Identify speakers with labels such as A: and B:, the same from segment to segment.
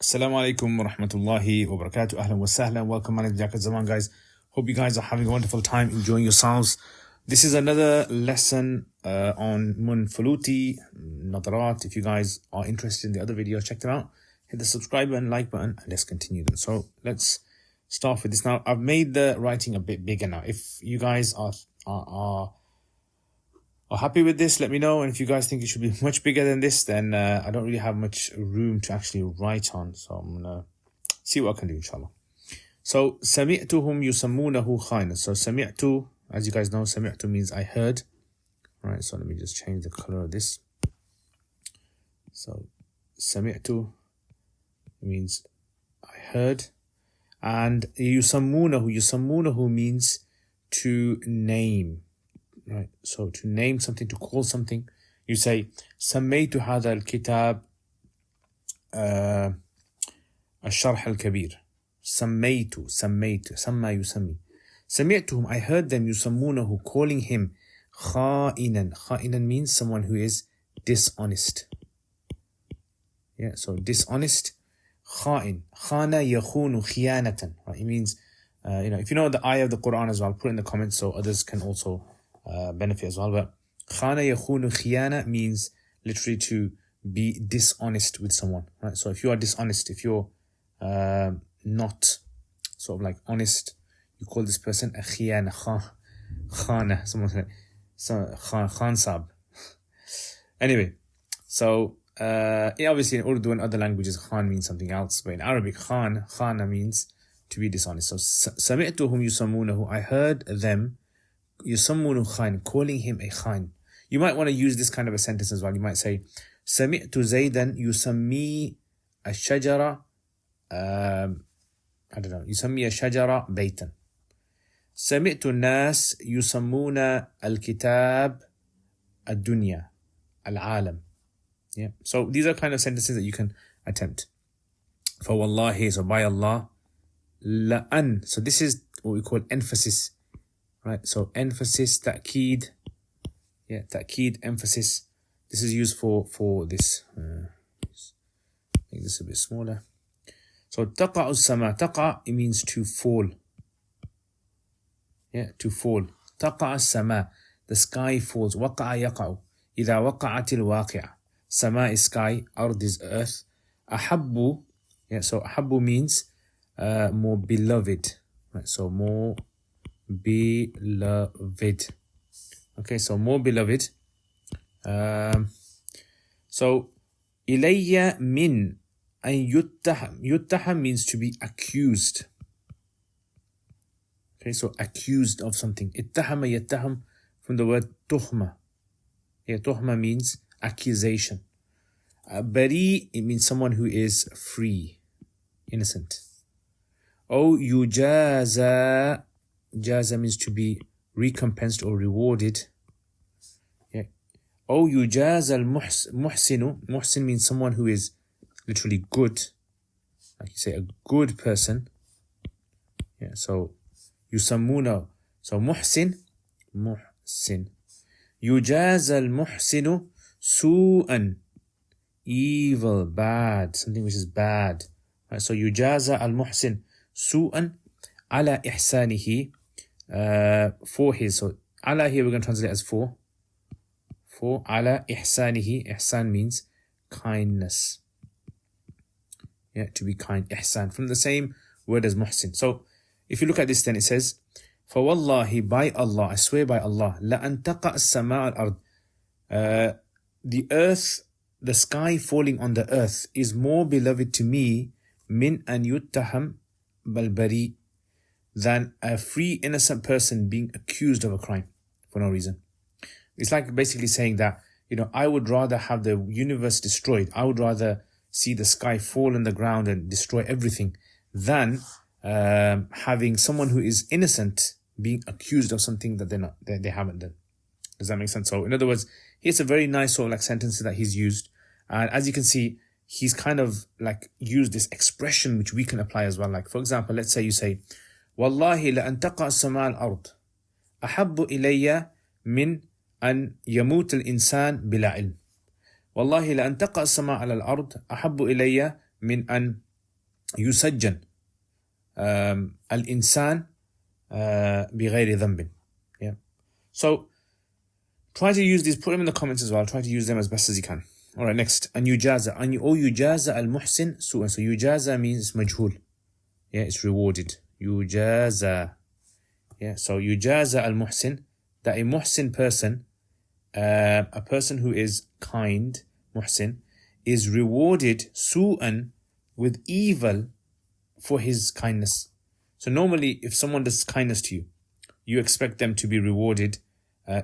A: Assalamu alaikum wa rahmatullahi wa barakatuh. Ahlan wa sahlan. Welcome, my name is Liaquat guys. Hope you guys are having a wonderful time, enjoying yourselves. This is another lesson on al-Manflooti, Nadarat. If you guys are interested in the other videos, check them out. Hit the subscribe button, like button, and let's continue them. So let's start with this. Now, I've made the writing a bit bigger now. If you guys are happy with this, let me know. And if you guys think it should be much bigger than this, then I don't really have much room to actually write on. So I'm going to see what I can do, inshallah. So, سَمِعْتُهُمْ يُسَمُّونَهُ خَائِنًا. So, سَمِعْتُ, as you guys know, سَمِعْتُ means I heard. All right, so let me just change the color of this. So, سَمِعْتُ means I heard. And يُسَمُّونَهُ means to name. Right, so to name something, to call something, you say سميت هذا الكتاب الشرح الكبير. سميت سمى يسمي. سمعتهم, I heard them, يسمونه, calling him خائنا means someone who is dishonest. Yeah, so dishonest. خائن يخون خيانة. Right, it means if you know the ayah of the Quran as well, put it in the comments so others can also benefit as well. But khana yakhunu khiyana means literally to be dishonest with someone, right? So if you are dishonest, if you're not sort of like honest, you call this person a khiyana, khana, someone like khan sab. Anyway, so obviously in Urdu and other languages, khan means something else, but in Arabic, khana means to be dishonest. So sami'tuhum yusammunahu, I heard them, yusammunu khain, calling him a khain. You might want to use this kind of a sentence as well. You might say سمعت زيدا يسمي الشجرة يسمي الشجرة بيتا. سمعت الناس يسمون الكتاب الدنيا العالم. Yeah. So these are kind of sentences that you can attempt. فوالله, so by Allah, لأن, so this is what we call emphasis. Right, so emphasis, ta'keed, ta'keed, emphasis. This is used for this. Make this a bit smaller. So taqa as-sama, taqa, it means to fall. Yeah, to fall. Taqa as-sama, the sky falls. Waqa'a yaqa'u, إذا وقعت الواقع. Sama is sky, ard is earth. Ahabbu, so ahabbu means more beloved. Right, so more beloved. Okay, so more beloved. So ilayya min an yuttaham. Yuttaham means to be accused. Okay, so accused of something. Ittahama yattaham from the word tuhma. Yeah, tuhma means accusation. Bari, it means someone who is free, innocent. Oh, yujaza. Jaza means to be recompensed or rewarded. Yeah. Oh, yujaza al-muhsinu. Muhsin means someone who is literally good. Like you say, a good person. Yeah, so yusammuna. So muhsin. Yujaza al-muhsinu su'an. Evil, bad, something which is bad. Right, so yujaza al-muhsin su'an ala ihsanihi. For his, so ala here we're going to translate as for ala ihsanihi. Ihsan means kindness. Yeah, to be kind. Ihsan, from the same word as muhsin. So if you look at this, then it says فَوَاللَّهِ, by Allah, I swear by Allah, لَأَن تَقَعَ السَّمَاءَ الْأَرْضِ, the earth, the sky falling on the earth is more beloved to me min an yuttaham balbari, than a free innocent person being accused of a crime for no reason. It's like basically saying that, I would rather have the universe destroyed. I would rather see the sky fall on the ground and destroy everything than having someone who is innocent being accused of something that they haven't done. Does that make sense? So in other words, here's a very nice sort of like sentences that he's used. And as you can see, he's kind of like used this expression which we can apply as well. Like for example, let's say you say, والله لأن تقع السماء الأرض أحب إلي من أن يموت الإنسان بلا علم. والله لأن تقع السماء على الأرض أحب إلي من أن يسجن الإنسان بغير ذنب. Yeah. So try to use these, put them in the comments as well. Try to use them as best as you can. All right, next. أن يجازى يجازى المحسن سوءا. So يجازى means مجهول. Yeah, it's rewarded. يجازى. Yeah, so يجازى المحسن, that a muhsin person, a person who is kind, muhsin, is rewarded su'an, with evil, for his kindness. So normally, if someone does kindness to you, you expect them to be rewarded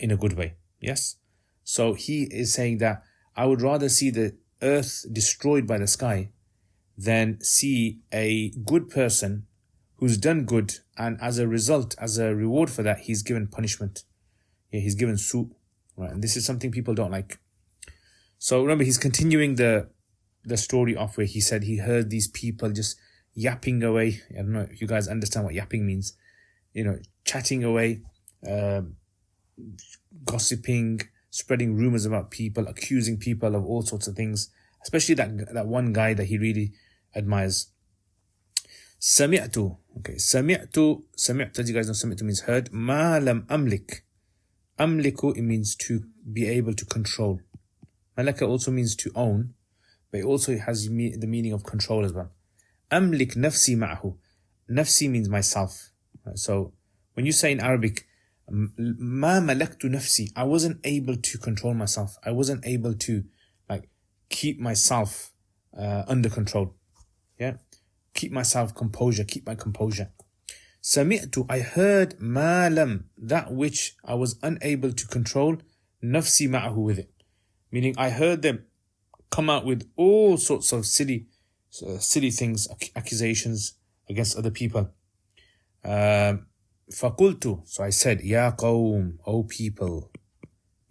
A: in a good way. Yes? So he is saying that I would rather see the earth destroyed by the sky than see a good person who's done good, and as a result, as a reward for that, he's given punishment. Yeah, he's given su'. Right? And this is something people don't like. So remember, he's continuing the story off where he said he heard these people just yapping away. I don't know if you guys understand what yapping means. You know, chatting away, gossiping, spreading rumors about people, accusing people of all sorts of things, especially that one guy that he really admires. Sami'tu. Okay, Sami'tu, as you guys know, Sami'tu means heard. Ma lam amlik. Amliku, it means to be able to control. Malaka also means to own, but it also has the meaning of control as well. Amlik nafsi ma'ahu. Nafsi means myself. So when you say in Arabic, ma malaktu nafsi, I wasn't able to control myself. I wasn't able to keep myself under control. Yeah, keep myself composure, keep my composure. Sami'tu, I heard ma lam, that which I was unable to control, nafsi ma'ahu, with it. Meaning I heard them come out with all sorts of silly things, accusations against other people. فَقُلْتُ, so I said, Ya qawm, O people.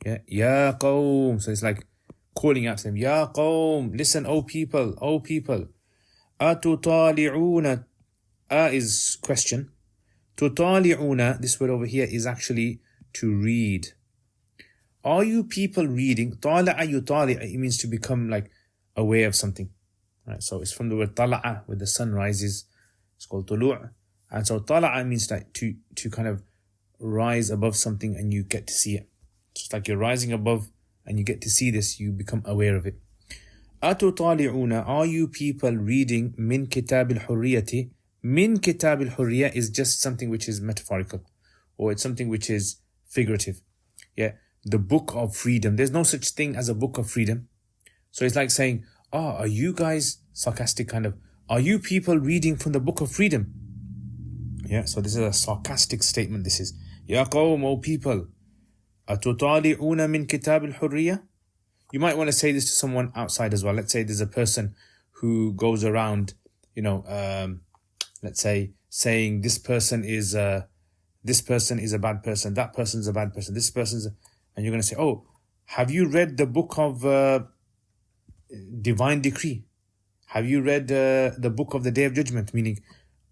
A: Yeah, Ya qawm, so it's like calling out to them, Ya qawm, listen, O people, O people. أَتُطَالِعُونَ, is question. Tutali'una, this word over here is actually to read. Are you people reading? Tala'a yutali'a, it means to become aware of something. Right, so it's from the word tala'a, where the sun rises. It's called tulu'. And so tala'a means to kind of rise above something and you get to see it. So it's like you're rising above and you get to see this, you become aware of it. Atutali'una, are you people reading min kitab al-hurriyati? Min kitab al-hurriya is just something which is metaphorical, or it's something which is figurative. Yeah, the book of freedom. There's no such thing as a book of freedom. So it's like saying, are you guys, sarcastic kind of, are you people reading from the book of freedom? Yeah, so this is a sarcastic statement. This is, Ya qawm, O people, atutali'una min kitab al-hurriya? You might want to say this to someone outside as well. Let's say there's a person who goes around, let's say saying this person is a bad person, that person's a bad person, this person's and you're going to say, oh, have you read the book of divine decree? Have you read the book of the day of judgment? Meaning,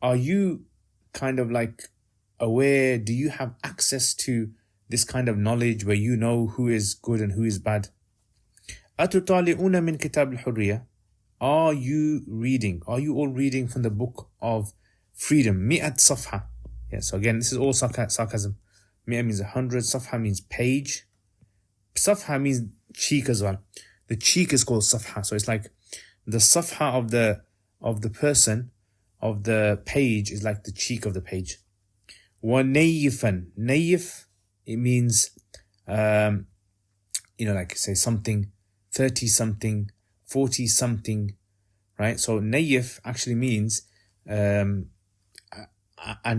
A: are you kind of aware? Do you have access to this kind of knowledge where you know who is good and who is bad? أَتُطَالِعُونَ مِنْ كِتَابِ الْحُرِّيَةِ, are you all reading from the book of freedom? Mi'at safha. Yeah, so again, this is all sarcasm. Mi'a means 100, safha means page. Safha means cheek as well. The cheek is called safha. So it's like the safha of the person, of the page, is like the cheek of the page. Wa nayifan. Nayif, it means, say something, 30-something, 40-something, right? So nayif actually means and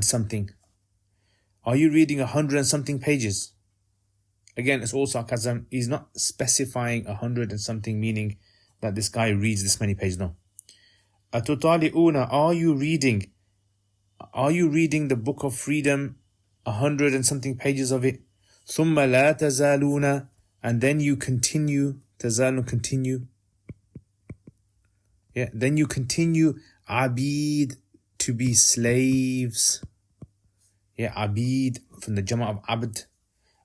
A: something. Are you reading 100 and something pages? Again, it's all sarcasm. He's not specifying 100 and something, meaning that this guy reads this many pages. No. Atutali'una, are you reading the book of freedom, 100 and something pages of it? Thumma la tazaluna, and then you continue. Tazalun, continue. Yeah, then you continue. Abid, to be slaves. Yeah, abid, from the jama of abd.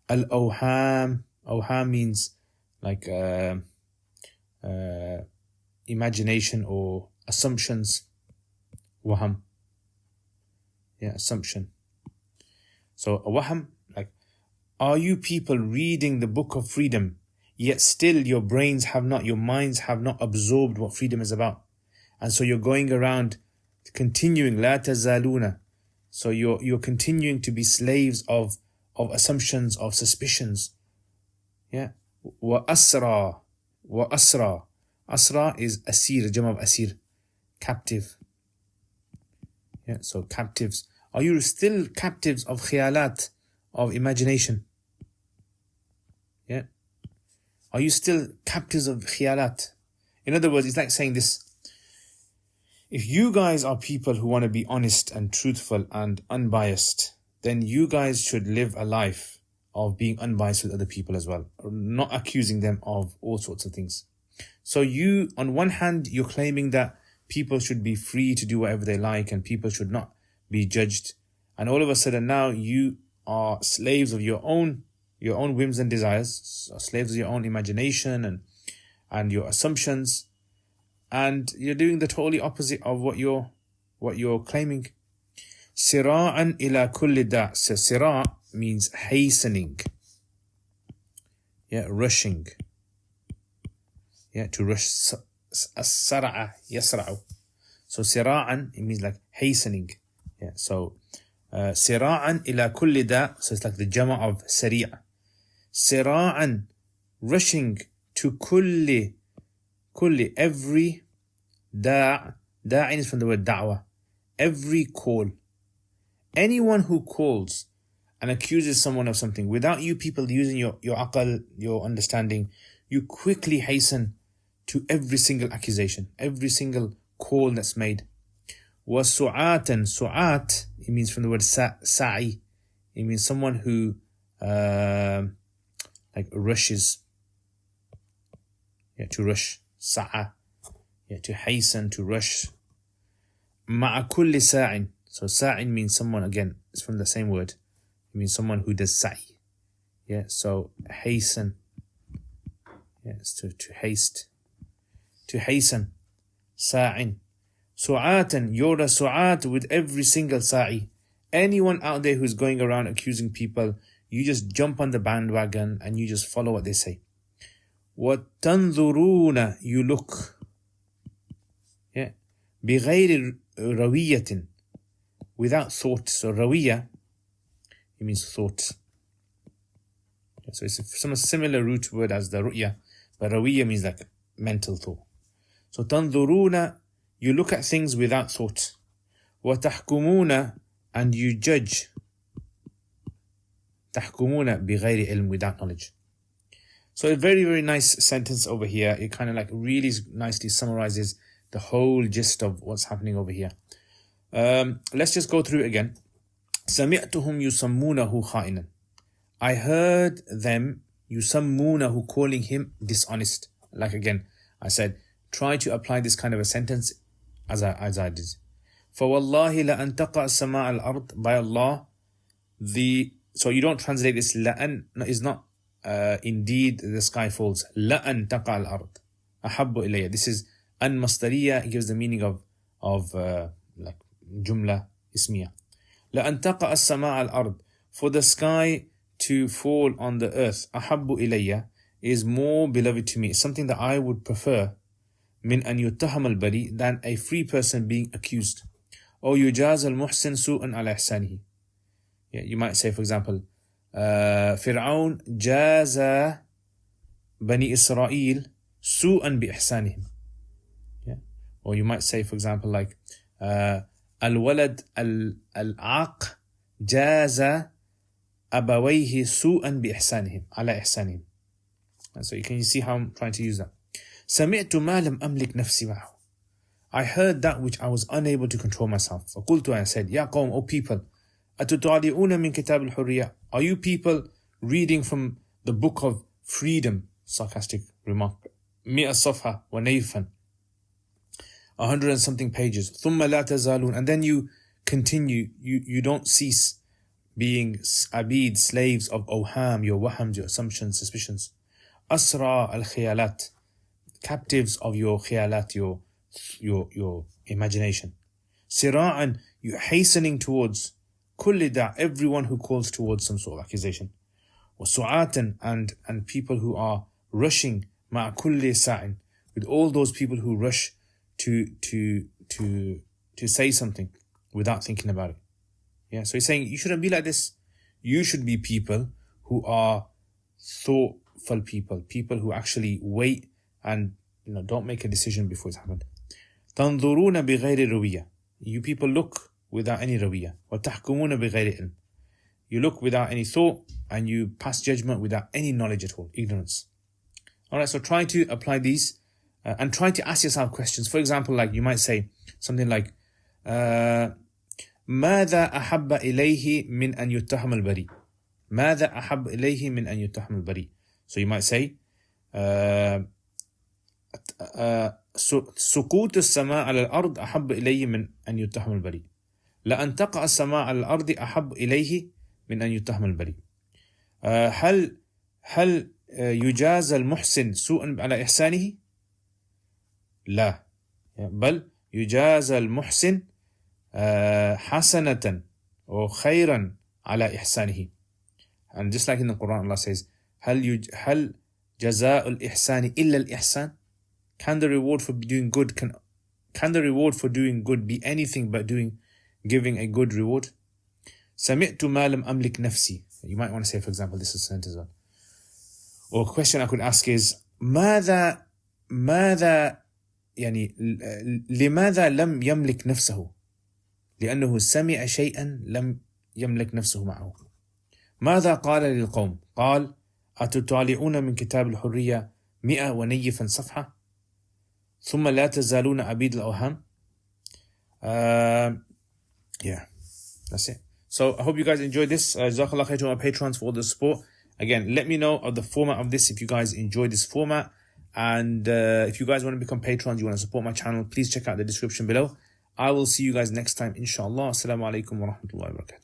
A: Al-awham. Awham means imagination or assumptions. Waham. Yeah, assumption. So a waham, like, are you people reading the book of freedom, yet still your minds have not absorbed what freedom is about? And so you're going around continuing, la tazaluna. So you're continuing to be slaves of assumptions, of suspicions. Yeah. Wa asra. Asra is asir, jam of asir, captive. Yeah, so captives. Are you still captives of khiyalat, of imagination? Yeah. Are you still captives of khiyalat? In other words, it's like saying this: if you guys are people who want to be honest and truthful and unbiased, then you guys should live a life of being unbiased with other people as well, not accusing them of all sorts of things. So you, on one hand, you're claiming that people should be free to do whatever they like and people should not be judged. And all of a sudden now you are slaves of your own whims and desires, slaves of your own imagination and your assumptions. And you're doing the totally opposite of what you're claiming. Sira'an ila kulli da'. So sira' means hastening. Yeah, rushing. Yeah, to rush. As-sara'a yasra'u. So sira'an, it means like hastening. Yeah, so sira'an ila kulli da'. So it's like the jama of sari'a. Sira'an, rushing to kulli, every da'in is from the word da'wah, every call. Anyone who calls and accuses someone of something without you people using your aqal, your understanding, you quickly hasten to every single accusation, every single call that's made. Was su'atan, su'at, it means from the word sa'i, it means someone who like rushes. Yeah, to rush. Sa'a. Yeah, to hasten, to rush. Ma'a kulli sa'in. So sa'in means someone, again, it's from the same word. It means someone who does sa'i. Yeah, so hasten. Yeah, it's to haste. To hasten. Sa'in. Su'atan. You're a su'at with every single sa'i. Anyone out there who's going around accusing people, you just jump on the bandwagon and you just follow what they say. وَتَنْظُرُونَ, you look. Yeah. بِغَيْرِ رَوِيَّةٍ, without thought. So rawiya, it means thought. Yeah, so it's some similar root word as the ru'ya, but rawiya means like mental thought. So تَنْظُرُونَ, you look at things without thought. وَتَحْكُمُونَ, and you judge. تَحْكُمُونَ بِغَيْرِ ilm, without knowledge. So a very, very nice sentence over here. It kind of like really nicely summarizes the whole gist of what's happening over here. Let's just go through it again. سَمِعْتُهُمْ يُسَمُّونَهُ خَائِنًا. I heard them, يُسَمُّونَهُ, calling him dishonest. Like again, I said, try to apply this kind of a sentence as I did. فَوَاللَّهِ لَأَنْ تَقَعَ السَّمَاءَ الْأَرْضِ. By Allah, so you don't translate this, لَأَنْ is not indeed the sky falls. لَأَنْ تَقَعَ الْأَرْضِ أَحَبُّ إِلَيَّ. This is an mastariyah. It gives the meaning of like jumla ismiya. لَأَنْ تَقَعَ السَّمَاءَ الْأَرْضِ. For the sky to fall on the earth, أَحَبُّ إِلَيَّ, is more beloved to me. It's something that I would prefer, min an yuttaham al-bari, than a free person being accused. Or yujaz al-muhsin su'an ala ihsanihi. Yeah, you might say, for example, Fir'aun jaza Bani Israel su'an bi ihsanihim. Yeah. Or you might say, for example, like al-walad al-aq jaza abawayhi su'an bi ihsanihim, ala ihsanihim. And so you see how I'm trying to use that. سمعت ما لم أملك نفسي معه. I heard that which I was unable to control myself. فقلت, I said, يا قوم, O people, أتطالعون من كتاب الحرية. Are you people reading from the book of freedom? Sarcastic remark. 100 صفحة ونيفا, 100 and something pages. ثم لا تزالون, and then you continue, you don't cease being abid, slaves of awham, your wahams, your assumptions, suspicions. أسرى الخيالات, captives of your khiyalat, your imagination. سراعا, you're hastening towards كل داع, everyone who calls towards some sort of accusation. وسعاة, and people who are rushing مع كل ساع, with all those people who rush to say something without thinking about it. Yeah, so he's saying you shouldn't be like this. You should be people who are thoughtful people who actually wait and don't make a decision before it's happened. تنظرون بغير روية. You people look without any روية. وتحكمون بغير علم. You look without any thought and you pass judgment without any knowledge at all, ignorance. Alright, so try to apply these and try to ask yourself questions. For example, like you might say something like ماذا أحب إليه من أن يتهم البريء. ماذا أحب إليه من أن يتهم البريء. So you might say سقوط السماء على الأرض أحب إليه من أن يتهم البريء. لأن تقع السماء على الأرض أحب إليه من أن يتهم البريء. هل يجازى المحسن سوءا على إحسانه؟ لا, بل يجازى المحسن حسنة or خيرا على إحسانه. And just like in the Quran, Allah says, هل جزاء الإحسان إلا الإحسان? Can the reward for doing good be anything but giving a good reward? سمعت ما لم أملك نفسي. You might want to say, for example, this is a sentence one. Or a question I could ask is ماذا يعني لماذا لم يملك نفسه؟ لأنه سمع شيئا لم يملك نفسه معه. ماذا قال للقوم؟ قال أتطالعون من كتاب الحرية 100 ونيفا صفحة ثم لا تزالون عبيد الأوهام. Yeah, that's it. So I hope you guys enjoyed this. Jazakallah khair to my patrons for all the support. Again, let me know of the format of this if you guys enjoy this format. And if you guys want to become patrons, you want to support my channel, please check out the description below. I will see you guys next time, inshallah. Assalamu alaikum wa rahmatullahi wa barakatuh.